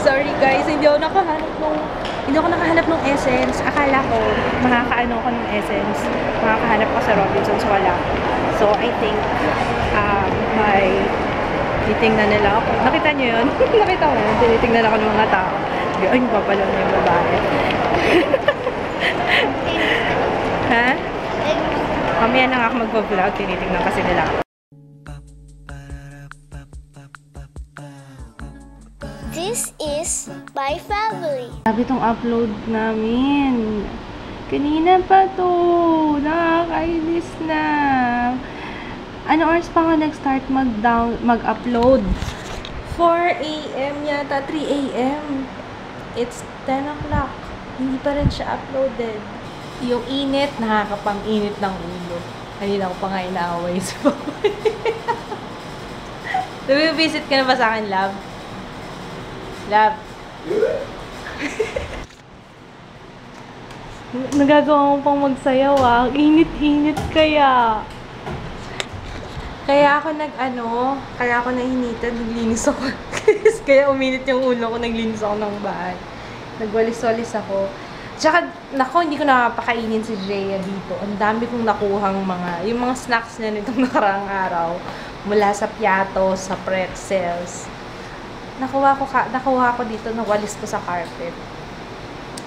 Sorry guys, hindi ako nakahanap ng essence. Akala ko, makakaano ko ng essence. Makakahanap ko sa Robinsons, wala. So, I think, may titingnan nila ako. Nakita nyo yun? Nakita mo yun? Tinitingnan ako ng mga tao. Ay, papalaw na yung babae. Ha? Mamaya na nga ako mag-vlog. Tinitingnan kasi nila ako. This is my family. Sabi itong upload namin. Kanina pa to. Nakakainis na. Ano oras pa nga nag-start mag-upload? 4 AM yata. 3 AM. It's 10 o'clock. Hindi pa rin siya uploaded. Yung init, nakakapang-init ng ulo. Kanina ko pa nga inaaway sa bahay. Visit ka na ba sa akin, love? Love. Nagagawa mo pang magsayaw ah. Init-init kaya. Kaya ako kaya ako nainitan, naglinis ako. Kaya uminit yung ulo ko, naglinis ako ng bahay. Nagwalis-walis ako. Tsaka, nako, hindi ko napakainin si Jaya dito. Ang dami kong nakuhang yung mga snacks niya nitong nakaraang araw. Mula sa piato, sa pretzels. Nakuha ko dito, nawalis ko sa carpet.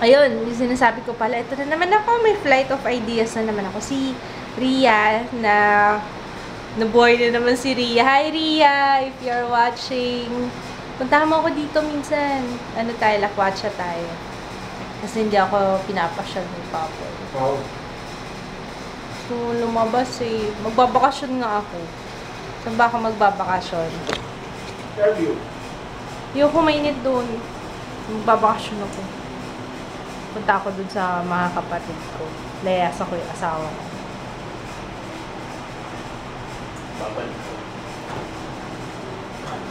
Ayun, yung sinasabi ko pala, ito na naman ako, may flight of ideas na naman ako. Si Ria, nabuhay na naman si Ria. Hi Ria, if you're watching, puntahan mo ako dito minsan. Lakwatsa tayo. Kasi hindi ako pinapasyal ni Papa. Wow. So, lumabas eh. Magbabakasyon nga ako. Saan ba ako magbabakasyon? Interview. Ayoko mainit doon. Magbabakasyon ako. Punta ako doon sa mga kapatid ko. Layas ako yung asawa ko.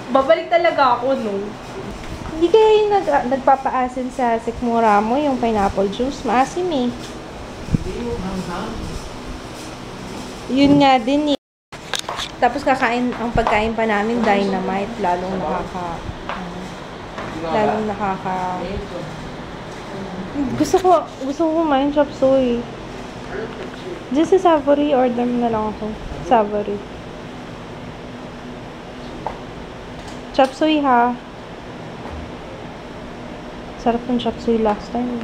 Babalik talaga ako, no? Hindi kaya yung nagpapaasin sa sikmura mo, yung pineapple juice. Maasim eh. Yun nga din eh. Tapos ang pagkain pa namin, dynamite. Lalong gusto ko kumain chop suey. Just sa Savory, order mo na lang ako. Savory. Chop suey ha. Sarap ng chop suey last time.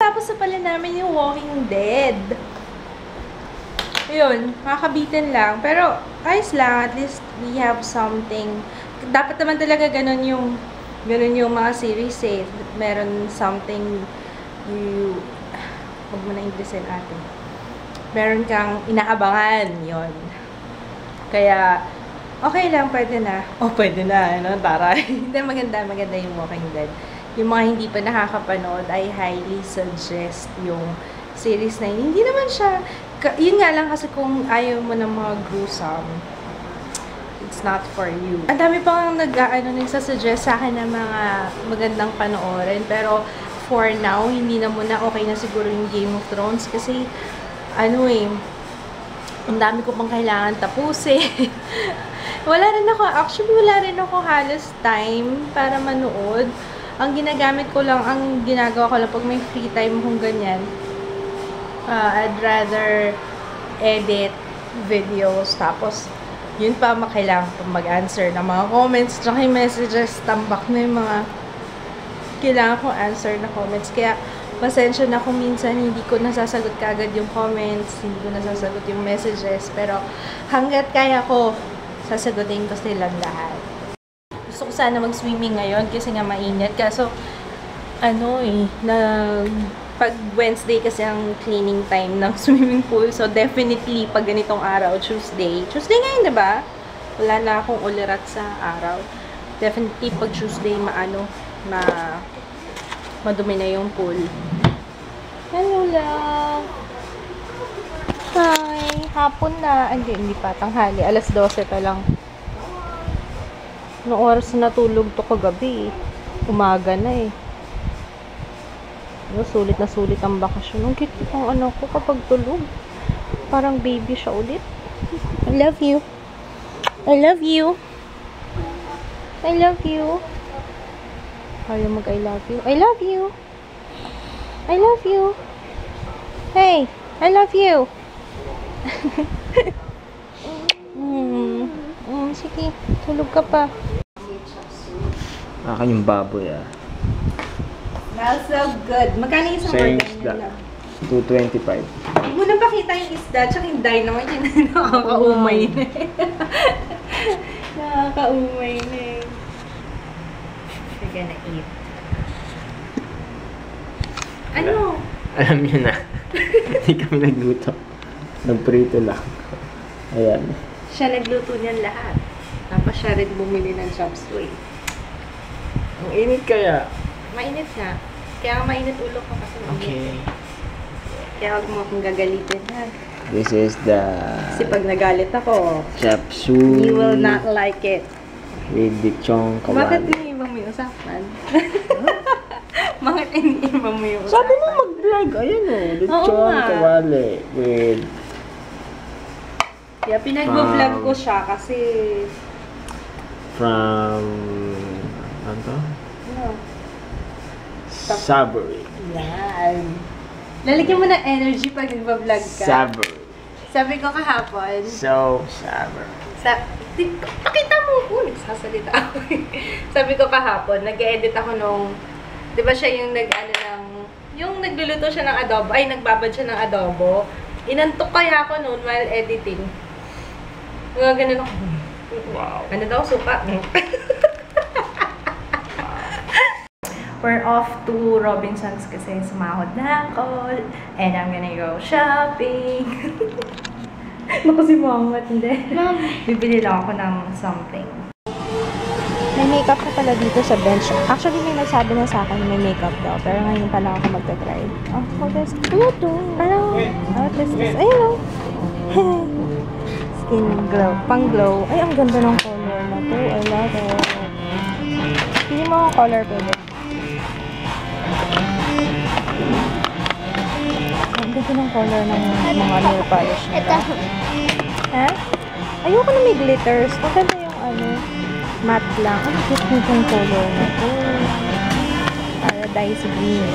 Tapos na pala namin yung Walking Dead. Ayun, makakabitin lang. Pero, ayos lang. At least, we have something. Dapat naman talaga ganun yung mga series eh. Meron something huwag mo na Inglesin atin. Meron kang inaabangan yon. Kaya, okay lang, pwede na. Pwede na, ano, taray. Hindi, maganda yung Walking Dead. Yung mga hindi pa nakakapanood, I highly suggest yung series na yun. Hindi naman siya, yun nga lang kasi kung ayaw mo ng mga gruesome, it's not for you. Ang dami pang nagsasuggest sa akin ng mga magandang panoorin, pero for now, hindi na muna, okay na siguro yung Game of Thrones kasi, ang dami ko pang kailangan tapusin. wala rin ako halos time para manood. Ang ginagawa ko lang pag may free time kung ganyan, I'd rather edit videos, tapos yun pa makailangan pa mag-answer ng mga comments, tsaka yung messages, tambak na yung mga kailangan kong answer na comments. Kaya pasensya na kung minsan hindi ko nasasagot kagad yung comments, hindi ko nasasagot yung messages, pero hanggat kaya ko, sasagutin ko silang lahat. Gusto ko sana mag-swimming ngayon kasi nga mainit. Kaso, pag Wednesday kasi ang cleaning time ng swimming pool. So, definitely, pag ganitong araw, Tuesday ngayon, diba? Wala na akong ulirat sa araw. Definitely, pag Tuesday, madumi na yung pool. Hello, love! Hi! Hapon na. Hindi pa. Tanghali. Alas 12 pa lang. Noong oras na natulog to kagabi, umaga na eh. Sulit na sulit ang bakasyon. Ang cute ang ko kapag tulog. Parang baby siya ulit. I love you. I love you. I love you. Ayaw mag-I love you. I love you. I love you. Hey, I love you. Sige, tulog ka pa. Akin yung baboy Smells so good. Magkano isang Same order isda. nila? 225. Huwag mo nang pakita yung isda, tsaka yung dynamite yun. Nakakaumay na eh. Nakakaumay na eh. We're gonna eat. Ano? Alam niyo na. Hindi kami nagluto. Nagprito lang. Ayan. Siya nagluto niyan lahat. Tapos siya rin bumili ng chop suey. Ang init kaya. Mainit nga. Kaya mainit ulo ko kasi mainit. Okay. Kaya huwag mo akong gagalitin ha. This is the Kasi pag nagalit ako, chop suey. you will not like it. With the chong Bakit kawali. iniiba mo yung usapan? Bakit iniiba mo yung usapan? Sabi mo mag-vlog. Ayan o. The Oo chong nga. kawali. With Kaya pinag-vlog ko siya kasi from ano to? ano? Savory. Yan. Lalagyan mo ng energy pag nag-vlog ka. Savory. Sabi ko kahapon, So savory. pakita mo ko, nagsasalita ako eh. Sabi ko kahapon, nag-edit ako nung, di ba siya yung yung nagluluto siya ng adobo, ay nagbabad siya ng adobo. Inantok kaya ako noon while editing. Mga ganun ako. Wow. Ano daw, suka? We're off to Robinsons kasi sumahod na ako. And I'm gonna go shopping. Naku si Mama, hindi. Bibili lang ako ng something. May makeup na pala dito sa bench. Actually, may nagsabi na sa akin may makeup daw. Pero ngayon pa lang ako magta-try. Oh, what is this? Ano to? Ano? What is this? Ayun o. Skin glow. Pang glow. Ay, ang ganda ng color na to. I love it. Pili mo ang color, baby. Ang ganda ng color ng mga nail polish nila. Ha? Ayoko na may glitters. Maganda yung matte lang. Ang cute nitong color na to. Paradise green.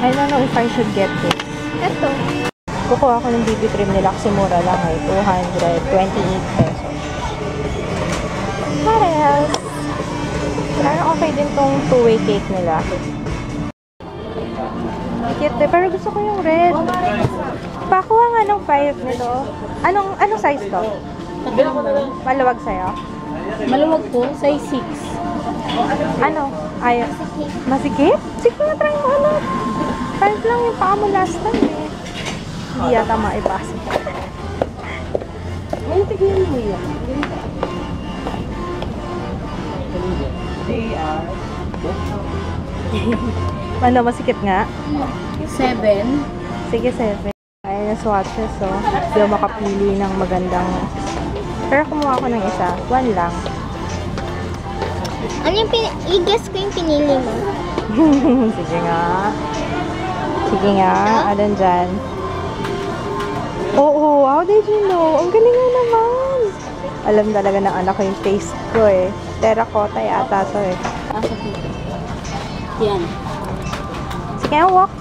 I don't know if I should get this. Ito. Kukuha ko ng BB cream nila kasi mura lang eh. 228 pesos. What else? Parang okay din tong two-way cake nila. Cute eh. Pero gusto ko yung red. Pakuha nga ng 5 nito. Anong size to? Maluwag sa'yo? Maluwag po, size 6. Ano? Ayaw. Masikip? Sige na, try mo ano. 5 lang yung paa mo last time eh. Hindi yata maibasa. Ay, tignan mo yan. Ano, masikip nga? 7. Sige, 7. Ayan na swatches, so. Hindi ako makapili ng magandang. Pero kumuha ko ng isa. 1 lang. Ano yung i-guess ko yung pinili mo? Sige nga. Sige nga. Adan dyan. Oo, how did you know? Ang galing nga naman. Alam talaga ng anak ko yung taste ko eh. Terracotta yata to eh. Yan. Sige nga, walk.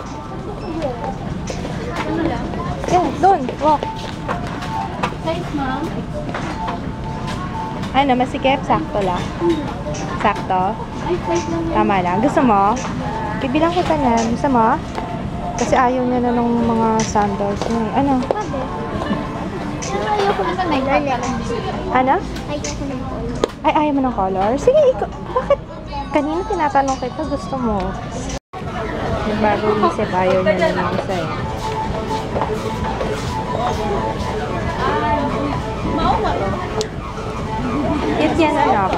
Yeah, doon. Walk. Size, ma'am? Ano, masikip? Sakto lang. Sakto? Ay, size lang yan. Tama lang. Gusto mo? Bibilang kita na. Gusto mo? Kasi ayaw niya na ng mga sandals niya. Ano? Sabi. Ayoko na sa makeup. Ano? Ayoko na color. Ay, ayaw mo ng color? Sige, bakit? Kanina tinatanong kita, gusto mo. Nagbago isip, ayaw niya na ng isa eh. Cute yan, anak.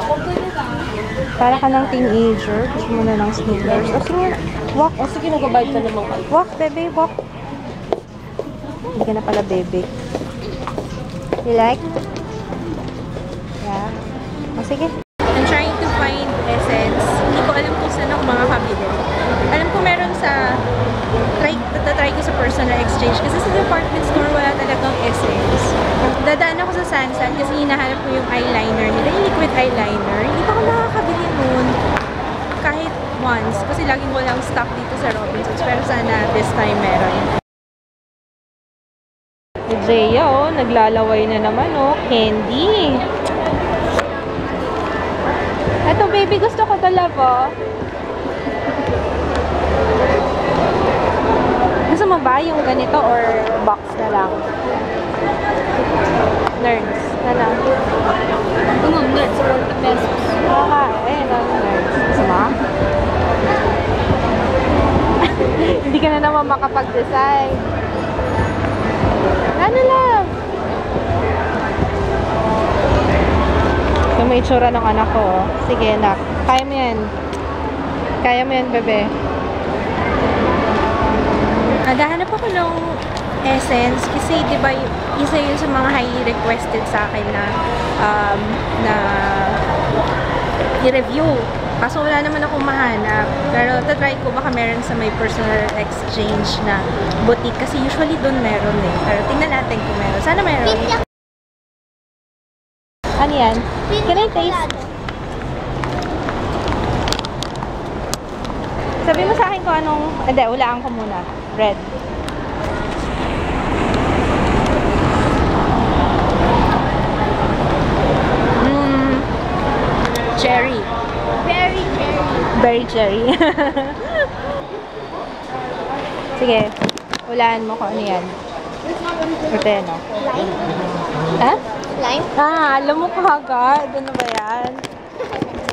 Para ka ng teenager, gusto mo na ng sneakers. O sige, walk. O sige, nag-abide ka naman. Walk, baby, walk. Hindi ka na pala, baby. You like? Yeah. O sige. I'm trying to find Essence. Hindi ko alam kung saan ako makakabili. Alam ko meron sa Tatry ko sa personal exchange kasi sa department store wala talagang essence. Dadaan ako sa Sansan kasi hinahanap ko yung eyeliner nila, yung liquid eyeliner. Hindi pa ako nakakabili nun kahit once kasi laging walang stock dito sa Robinsons, pero sana this time meron. Si Jaya, oh, naglalaway na naman, oh, candy. Eto, baby, gusto ko to, love, oh. Gusto mo ba yung ganito or box na lang? Nerds. Na lang. Nerds, 40 pesos. Ayun lang, nerds. Gusto mo? Hindi ka na naman makapag-decide. Ano lang? Yung may itsura ng anak ko, oh. Sige, nak. Kaya mo yan. Kaya mo yan, bebe. Naghahanap ako ng essence kasi 'di ba isa yun sa mga highly requested sa akin na i-review. Kaso wala naman akong mahanap. Pero tatry ko baka meron sa may personal exchange na boutique kasi usually doon meron eh. Pero tingnan natin kung meron. Sana meron. Ano yan? Can I taste? Sabi mo sa akin kung anong... Hindi, ulaan ko muna. Red. Cherry. Very cherry. Berry cherry. Sige. Ulaan mo kung ano yan. Ito yan, no? Lime? Ha? Lime? Alam mo kagad. Ano ba yan?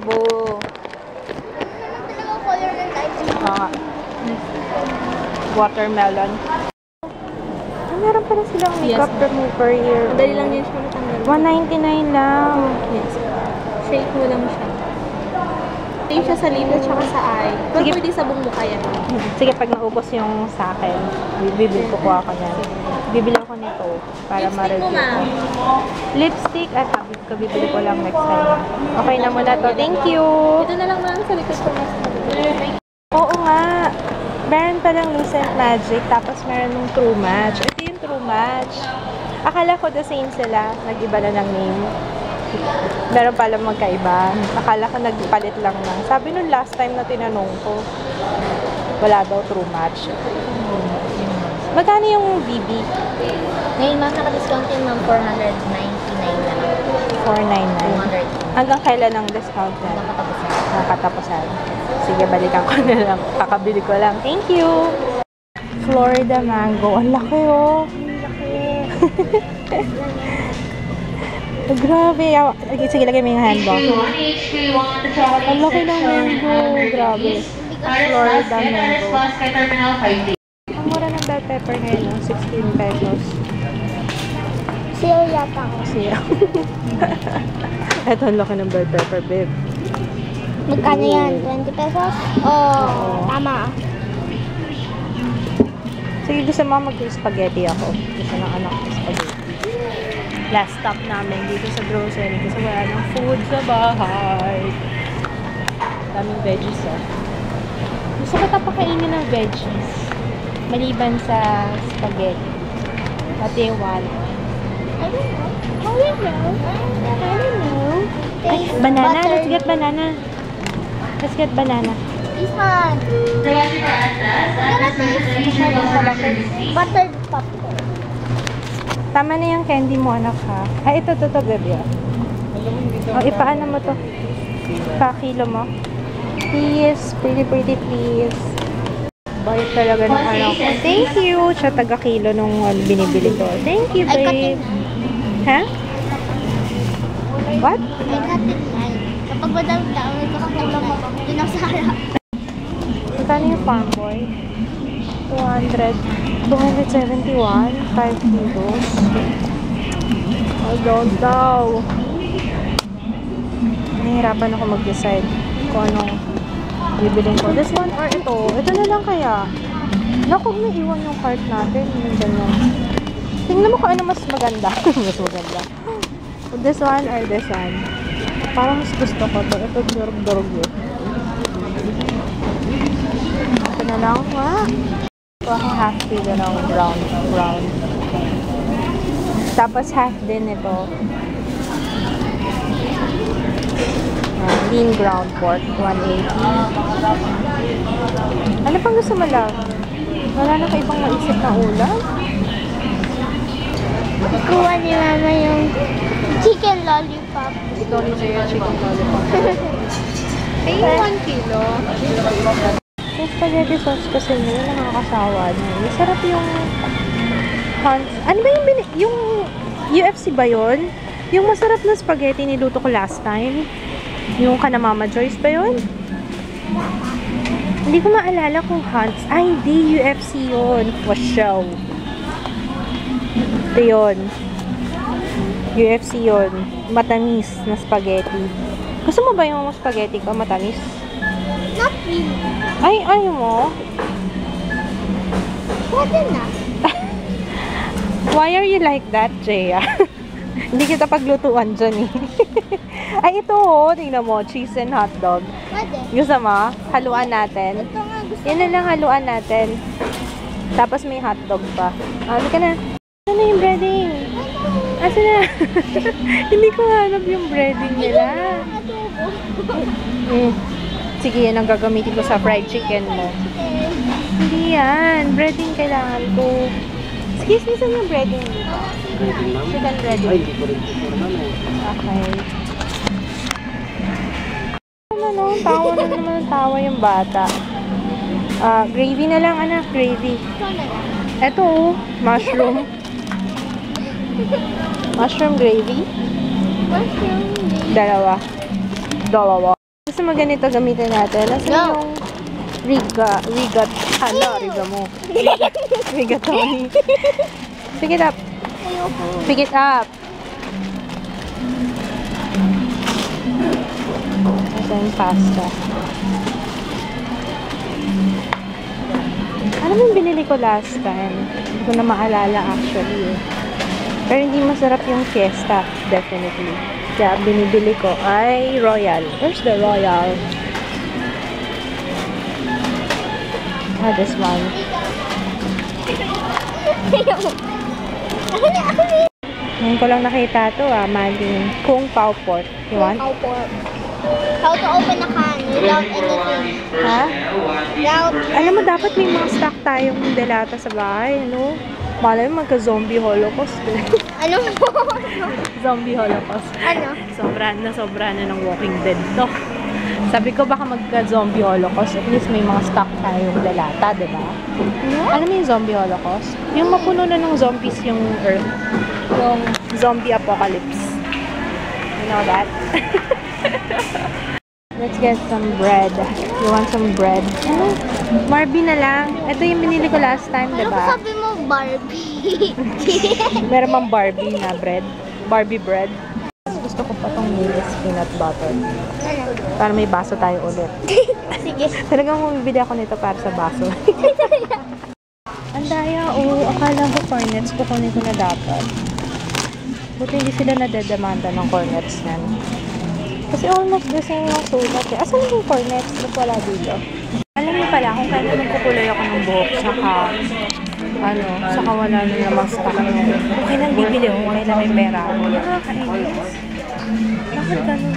Boo. Talagang color ng lime. Watermelon. Meron pala silang makeup remover here. Madali lang yun siya matanggal. 199 lang. Yes. Shake mo lang siya. Same siya sa lip at saka sa eye. Pero Sige. pwede sa buong mukha yan. Sige, pag naubos yung sa akin, bibili ko ako niyan. Bibili ako nito para Lipstick mo, ma-review. ma'am. Lipstick at habit ko, bibili ko lang next time. Okay na muna to. Thank you! Ito na lang ma'am sa likod ko. Oo nga. Meron palang Lucent Magic, tapos meron ng True Match. Ito yung True Match. Akala ko the same sila. Nag-iba na ng name. Meron palang magkaiba. Akala ko nagpalit lang ng. Sabi nung last time na tinanong ko, wala daw True Match. Magkano yung BB? Ngayon ma'am, naka-discount yun ma'am, 499 lang. 499. 200. Hanggang kailan ang discount na? Hanggang katapusan. Nakatapusan. Sige, balikan ko na lang. Kakabili ko lang. Thank you! Florida mango. Ang laki, oh. Oh, grabe. Sige, lagay mo yung handbag. Ang laki ng mango. Grabe. Florida mango. Ang mura ng bell pepper ngayon, no? 16 pesos. Sale yata ako. Siya. Ito, ang laki ng bell pepper, babe. Magkano yan? 20 pesos? Oh, tama. Sige, gusto mo mag-spaghetti ako. Gusto ng anak ko spaghetti. Last stop namin dito sa grocery kasi wala ng food sa bahay. Daming veggies, oh. Gusto ko tapakainin ng veggies. Maliban sa spaghetti. What do you want? I don't know. How do you know? I don't know. Ay, banana. Let's get banana. Let's get banana. This one. Buttered popcorn. Tama na yung candy mo, anak, ha? Ay, ito, baby, ah. O, ipaano mo to? Pa-kilo mo? Please. Pretty, please. Bayad talaga ng anak ko. Thank you! Siya taga-kilo nung binibili ko. Thank you, babe. Ha? What? I cut it nine. Kapag madami tao, may kakatulong mo. Yun ang sarap. Magkano yung farm boy? 200. 271. 5 kilos. Oh, daw. Nahihirapan ako mag-decide kung anong bibilin ko. This one or ito? Ito na lang kaya. Naku, may iwan yung cart natin. Yung ganyan. Tingnan mo kung ano mas maganda. Mas maganda. This one or this one? Parang mas gusto ko to. Ito durog-durog yun. Ito na lang. ko ako half kilo ng brown. Tapos half din ito. Lean ground pork, 180. Ano pang gusto mo lang? Wala na kayo ibang maisip na ulam? Kuha ni Mama yung chicken lollipop. Ito ni Jaya, chicken lollipop. Ay, 1 kilo. Yung spaghetti sauce kasi nila nakakasawa niya. Masarap yung Hans. Ano ba yung UFC ba yun? Yung masarap na spaghetti niluto ko last time. Yung kana Mama Joyce ba yun? Hindi ko maalala kung Hans. Ay, hindi. UFC yun. For show. Ito yun. UFC yun. Matamis na spaghetti. Gusto mo ba yung spaghetti ko matamis? Not really. Ay, ayaw mo? Pwede na. Why are you like that, Jaya? Hindi kita paglutuan dyan eh. Ay, ito oh. Tingnan mo. Cheese and hotdog. Pwede. Gusto mo? Haluan natin. Ito nga gusto. Yan na lang haluan natin. Tapos may hotdog pa. Ano ka na? Ano na yung breading? Asa na? Hindi ko hanap yung breading nila. Sige, yan ang gagamitin ko sa fried chicken mo. Hindi yan. Breading kailangan ko. Sige, saan yung breading dito? Breading ma'am? Chicken breading. Ay, hindi ko rin dito naman eh. Okay. Ano, tawa na naman ang tawa yung bata. Gravy na lang, anak. Gravy. Ito na lang. Ito, oh, mushroom. Mushroom gravy. Mushroom. Dalawa. Gusto mo ganito gamitin natin. Nasaan No. yung rigatoni. Pick it up. Ayoko. Pick it up. Ito yung pasta. Ano yung binili ko last time? Hindi ko na maalala actually. Pero hindi masarap yung fiesta, definitely. Kaya binibili ko ay Royal. Where's the Royal? This one. Ngayon ko lang nakita to Maling Kung Pao Pork. You want? How to open a can without anything. Ha? Without... Alam mo, dapat may mga stock tayong delata sa bahay, no? Malay mo, magka-zombie holocaust. Ano mo? Zombie holocaust. Ano? Sobra na ng Walking Dead to. Sabi ko baka magka-zombie holocaust. At least may mga stock tayong delata, di ba? Alam mo yung zombie holocaust? Yung mapuno na ng zombies yung earth. Yung zombie apocalypse. You know that? Let's get some bread. You want some bread? Ano? Barbie na lang. Ito yung binili ko last time, Ano diba? sabi mo, Barbie? Meron mang Barbie na bread. Barbie bread. Gusto ko pa tong Mills peanut butter. Para may baso tayo ulit. Sige. Talagang bumibili ako nito para sa baso. Ang daya, akala ko cornets. Kukunin ko na dapat. Buti hindi sila nadedemanda ng cornets nan. Kasi almost the same yung sulat eh. Asan yung cornets? Ba't wala dito? Alam niyo pala, kung kailan magkukulay ako ng buhok, saka wala na namang stock nyo. Okay lang bibili ako, kailan may pera ako. Nakakainis. Bakit ganun?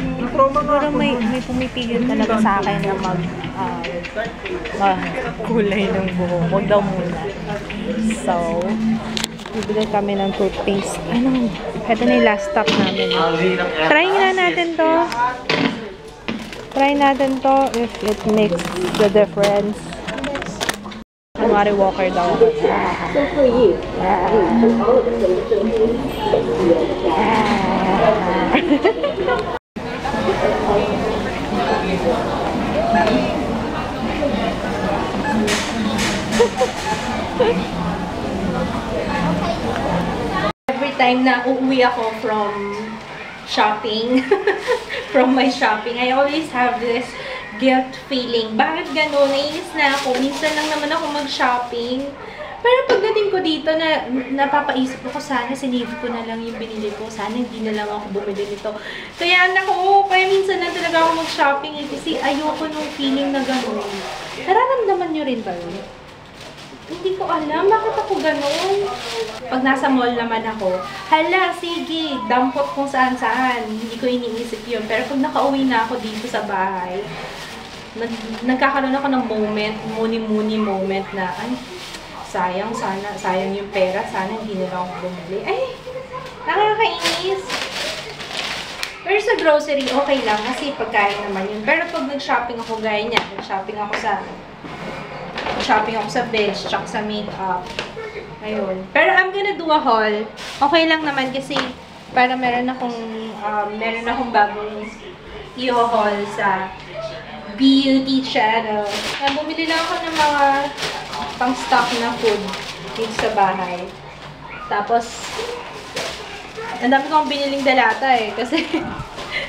Siguro may pumipigil talaga sa akin na kulay ng buhok. Huwag daw muna. So, bibili kami ng toothpaste. Ito na yung last stop namin. Try na natin to. Try natin to if it makes the difference. Kunwari walker daw ako. So for you, Every time na uuwi ako from shopping, from my shopping, I always have this guilt feeling. Bakit gano'n? Nainis na ako. Minsan lang naman ako mag-shopping. Pero pagdating ko dito, napapaisip ko sana sinave ko na lang yung binili ko. Sana hindi na lang ako bumili nito. Kaya kaya minsan lang talaga ako mag-shopping kasi ayoko nung feeling na gano'n. Nararamdaman nyo rin ba yun? Hindi ko alam. Bakit ako ganun? Pag nasa mall naman ako, hala, sige, dampot kung saan-saan. Hindi ko iniisip yun. Pero pag nakauwi na ako dito sa bahay, nagkakaroon ako ng moment, muni-muni moment na, ay, sayang yung pera. Sana hindi nila ako bumili. Ay, nakakainis. Pero sa grocery, okay lang. Kasi pagkain naman yun. Pero pag nag-shopping ako, gaya niya, nag-shopping ako sa beds, tsaka sa makeup. Ayun. Pero I'm gonna do a haul. Okay lang naman kasi para meron akong bagong i-haul sa beauty channel. Bumili lang ako ng mga pang-stock na food dito sa bahay. Tapos, ang dami kong biniling dalata eh. Kasi,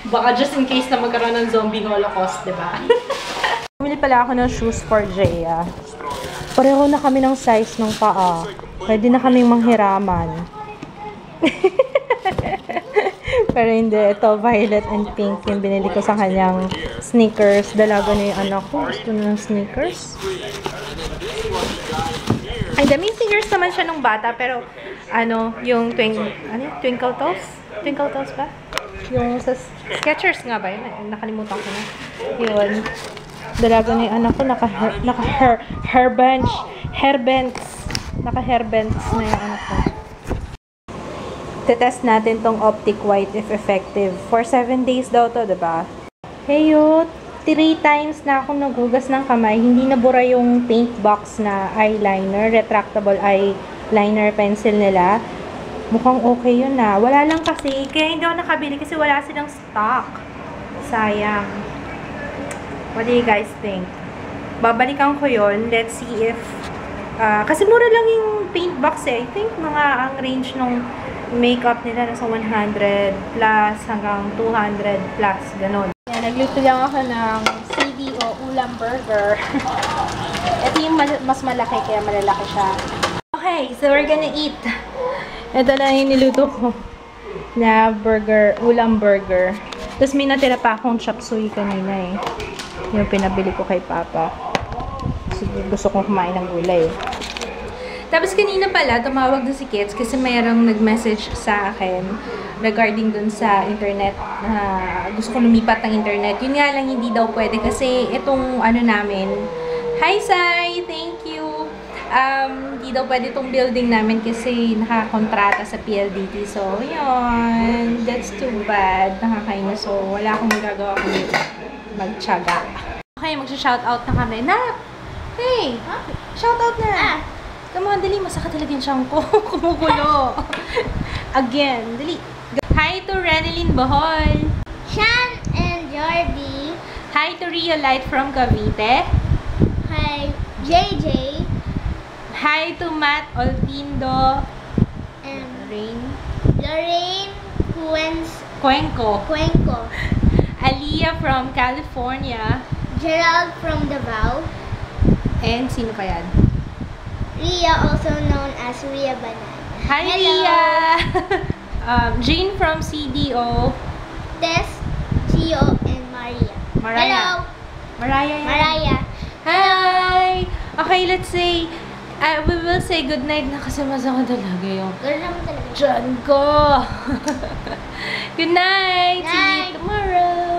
baka just in case na magkaroon ng zombie holocaust, diba? Bumili pala ako ng shoes for Jaya. Pareho na kami ng size ng paa. Pwede na kaming manghiraman. Pero hindi. Ito, violet and pink. Yung binili ko sa kanyang sneakers. Dalaga na yung anak ko. Gusto na ng sneakers. Ay, daming sneakers naman siya nung bata. Pero, yung Twinkle Toes? Twinkle Toes ba? Yung sa Skechers nga ba? Yun, nakalimutan ko na. Yun. Dalaga na yung anak ko, naka-hairbands na yung anak ko. Tetest natin tong Optic White if effective. For 7 days daw to, diba? Heyo, 3 times na akong naghugas ng kamay. Hindi nabura yung paint box na eyeliner, retractable eyeliner pencil nila. Mukhang okay yun na. Wala lang kasi, kaya hindi ako nakabili kasi wala silang stock. Sayang. What do you guys think? Babalikan ko yun. Let's see if... kasi mura lang yung paint box eh. I think ang range ng makeup nila nasa 100 plus hanggang 200 plus. Ganon. Yan, nagluto lang ako ng CDO ulam burger. Ito yung mas malaki kaya malalaki siya. Okay, so we're gonna eat. Ito na yung niluto ko na burger, ulam burger. Tapos may natira pa akong chop suey kanina eh. Yung pinabili ko kay Papa. Gusto kong kumain ng gulay. Tapos kanina pala, tumawag doon si Kits kasi mayroong nag-message sa akin regarding dun sa internet na gusto ko lumipat ng internet. Yun nga lang hindi daw pwede kasi itong namin. Hi Sai! Thank you! Hindi daw pwede itong building namin kasi nakakontrata sa PLDT. So, yun. That's too bad. Nakakainis. So, wala akong magagawa kung magtiyaga. Okay, magsha-shoutout na kami. Na! Hey! Shoutout na! Come on, dali. Masakit talaga yung siyang ko. Kumukulo. Again. Dali. Hi to Renelyn Bohol. Shan and Jordi. Hi to Ria Light from Cavite. Hi, JJ. Hi to Matt Olpindo. And Lorraine Cuenco. Aliyah from California. Gerald from Davao. And sino pa yan? Ria, also known as Ria Banan. Hi, Hello. Ria! Jane from CDO. Tess, Gio, and Maria. Mariah. Hello. Mariah yan. Mariah. Hi! Okay, let's say, we will say goodnight na kasi masama talaga yung Girl naman talaga. Diyan ko! Good night! See you Night. tomorrow!